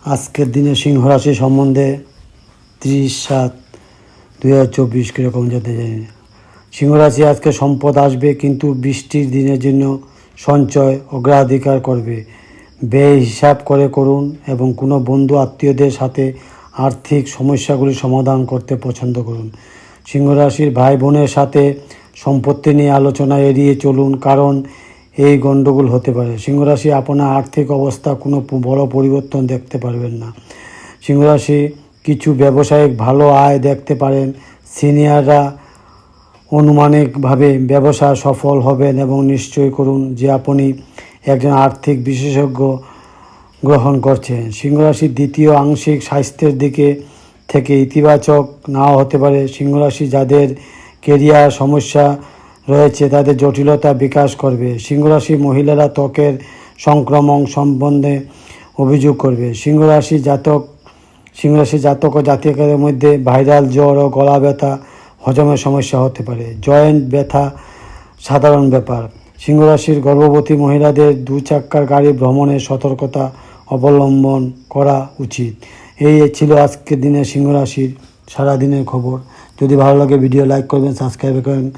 আজকের দিনে সিংহ রাশি সম্বন্ধে 30/7/2024 কীরকম যেতে যায়। সিংহ রাশি আজকে সম্পদ আসবে, কিন্তু বৃষ্টির দিনের জন্য সঞ্চয় অগ্রাধিকার করবে। ব্যয় হিসাব করে করুন এবং কোনো বন্ধু আত্মীয়দের সাথে আর্থিক সমস্যাগুলি সমাধান করতে পছন্দ করুন। সিংহ রাশির ভাই বোনের সাথে সম্পত্তি নিয়ে আলোচনা এড়িয়ে চলুন, কারণ এই গণ্ডগোল হতে পারে। সিংহ রাশি আপনার আর্থিক অবস্থা কোনো বড় পরিবর্তন দেখতে পারবেন না। সিংহ রাশি কিছু ব্যবসায়িক ভালো আয় দেখতে পারেন। সিনিয়ররা অনুমানিকভাবে ব্যবসা সফল হবেন এবং নিশ্চয় করুন যে আপনি একজন আর্থিক বিশেষজ্ঞ গ্রহণ করছেন। সিংহ রাশির দ্বিতীয় আংশিক স্বাস্থ্যের দিকে থেকে ইতিবাচক নাও হতে পারে। সিংহ রাশি যাদের কেরিয়ার সমস্যা রয়েছে তাদের জটিলতা বিকাশ করবে। সিংহ রাশি মহিলারা ত্বকের সংক্রমণ সম্বন্ধে অভিযোগ করবে। সিংহ রাশি জাতক ও জাতিকাদের মধ্যে ভাইরাল জ্বর ও গলা ব্যথা, হজমের সমস্যা হতে পারে। জয়েন্ট ব্যথা সাধারণ ব্যাপার। সিংহ রাশির গর্ভবতী মহিলাদের 2 চাকার গাড়ি ভ্রমণে সতর্কতা অবলম্বন করা উচিত। এই ছিল আজকের দিনে সিংহ রাশির সারাদিনের খবর। যদি ভালো লাগে ভিডিও লাইক করবেন, সাবস্ক্রাইব করবেন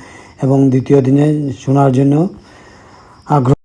এবং দ্বিতীয় দিনে শোনার জন্য আগ্রহ